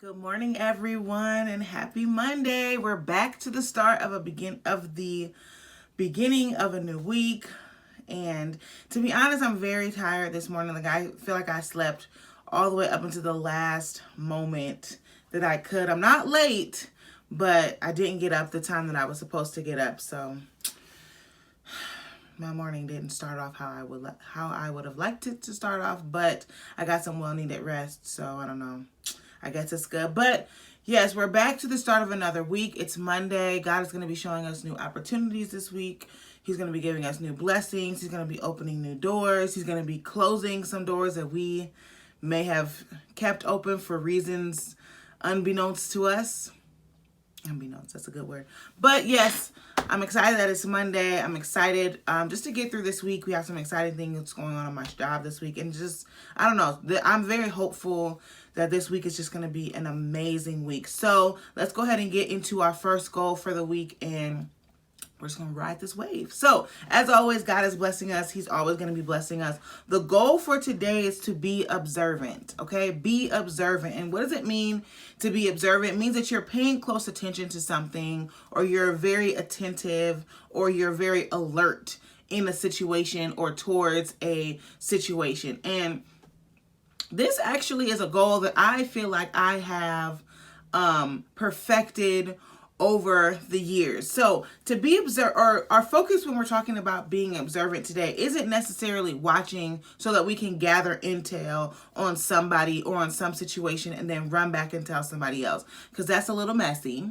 Good morning, everyone, and happy Monday. We're back to the start of the beginning of a new week. And to be honest, I'm very tired this morning. Like I feel like I slept all the way up until the last moment that I could. I'm not late, but I didn't get up the time that I was supposed to get up. So my morning didn't start off how I would have liked it to start off, but I got some well needed rest, so I don't know. I guess it's good. But yes, we're back to the start of another week. It's Monday. God is going to be showing us new opportunities this week. He's going to be giving us new blessings. He's going to be opening new doors. He's going to be closing some doors that we may have kept open for reasons unbeknownst to us. Unbeknownst, that's a good word. But yes, I'm excited that it's Monday. I'm excited just to get through this week. We have some exciting things going on my job this week. And just, I don't know, I'm very hopeful that this week is just going to be an amazing week. So let's go ahead and get into our first goal for the week, and we're just going to ride this wave. So as always, God is blessing us. He's always going to be blessing us. The goal for today is to be observant, okay? Be observant. And what does it mean to be observant? It means that you're paying close attention to something, or you're very attentive, or you're very alert in a situation or towards a situation. And this actually is a goal that I feel like I have perfected over the years. So to be observant, or our focus when we're talking about being observant today isn't necessarily watching so that we can gather intel on somebody or on some situation and then run back and tell somebody else, because that's a little messy.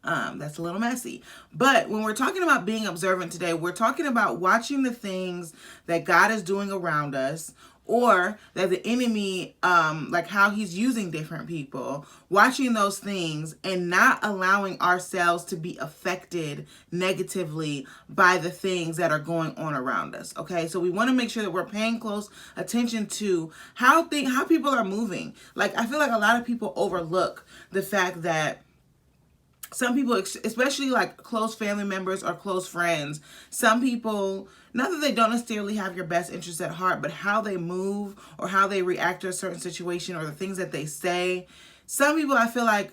But when we're talking about being observant today, we're talking about watching the things that God is doing around us, or that the enemy, like how he's using different people, watching those things and not allowing ourselves to be affected negatively by the things that are going on around us. Okay, so we want to make sure that we're paying close attention to how people are moving. Like, I feel like a lot of people overlook the fact that some people, especially like close family members or close friends, some people, not that they don't necessarily have your best interests at heart, but how they move or how they react to a certain situation or the things that they say. Some people, I feel like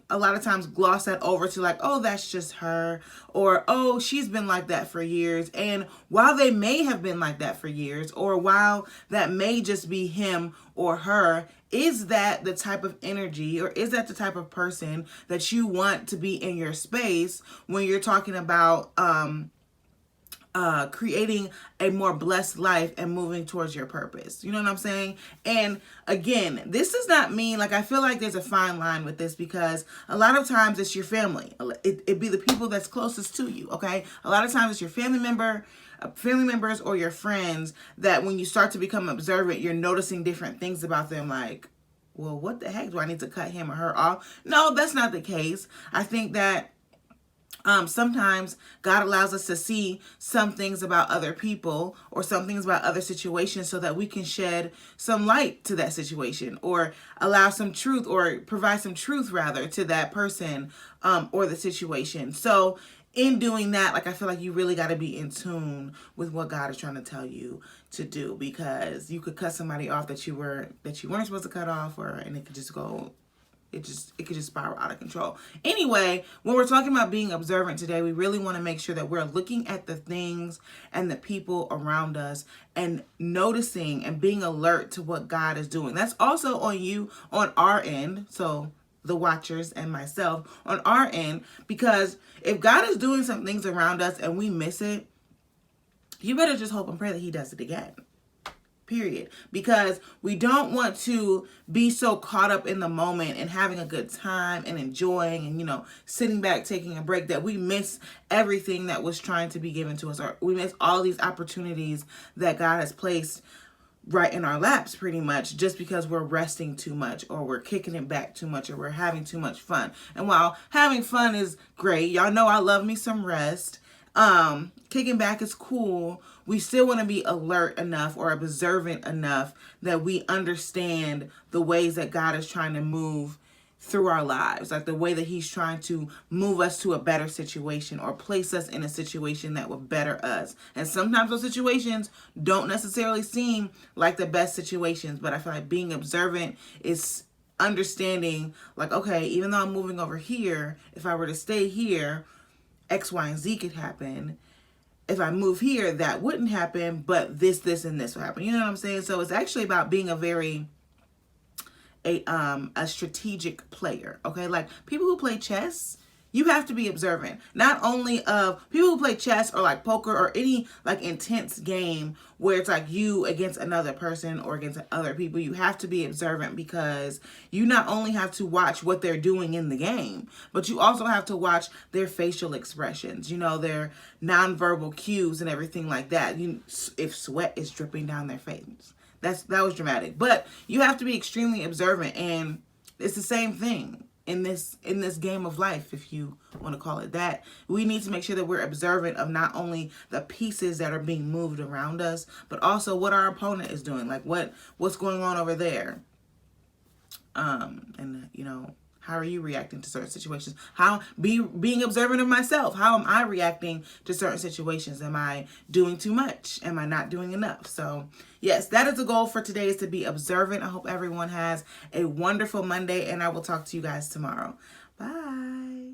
a lot of times gloss that over to like, oh, that's just her, or, oh, she's been like that for years. And while they may have been like that for years, or while that may just be him or her, is that the type of energy, or is that the type of person that you want to be in your space when you're talking about creating a more blessed life and moving towards your purpose? You know what I'm saying? And again, this does not mean, like, I feel like there's a fine line with this, because a lot of times it's your family. It'd be the people that's closest to you, okay? A lot of times it's your family members or your friends that when you start to become observant, you're noticing different things about them, like, well, what the heck, do I need to cut him or her off? No, that's not the case. I think that sometimes God allows us to see some things about other people or some things about other situations so that we can shed some light to that situation, or allow some truth, or provide some truth rather, to that person or the situation. So in doing that, like, I feel like you really got to be in tune with what God is trying to tell you to do, because you could cut somebody off that you weren't supposed to cut off, and it could just go, it could just spiral out of control. Anyway, when we're talking about being observant today, we really want to make sure that we're looking at the things and the people around us and noticing and being alert to what God is doing. That's also on our end. So the watchers and myself, on our end, because if God is doing some things around us and we miss it, you better just hope and pray that he does it again. Period. Because we don't want to be so caught up in the moment and having a good time and enjoying and, sitting back, taking a break, that we miss everything that was trying to be given to us, or we miss all these opportunities that God has placed right in our laps, pretty much, just because we're resting too much, or we're kicking it back too much, or we're having too much fun. And while having fun is great, y'all know I love me some rest, kicking back is cool, we still want to be alert enough or observant enough that we understand the ways that God is trying to move through our lives, like the way that he's trying to move us to a better situation or place us in a situation that will better us. And sometimes those situations don't necessarily seem like the best situations, but I feel like being observant is understanding like, okay, even though I'm moving over here, if I were to stay here, X, Y, and Z could happen. If I move here, that wouldn't happen, but this, and this will happen. You know what I'm saying? So it's actually about being a strategic player. Okay, like people who play chess, you have to be observant. Not only of people who play chess or like poker or any like intense game where it's like you against another person or against other people. You have to be observant because you not only have to watch what they're doing in the game, but you also have to watch their facial expressions, you know, their nonverbal cues and everything like that. If sweat is dripping down their face. That was dramatic. But you have to be extremely observant, and it's the same thing in this game of life, if you want to call it that. We need to make sure that we're observant of not only the pieces that are being moved around us, but also what our opponent is doing, like what's going on over there. And you know, how are you reacting to certain situations? Being observant of myself. How am I reacting to certain situations? Am I doing too much? Am I not doing enough? So yes, that is the goal for today, is to be observant. I hope everyone has a wonderful Monday, and I will talk to you guys tomorrow. Bye.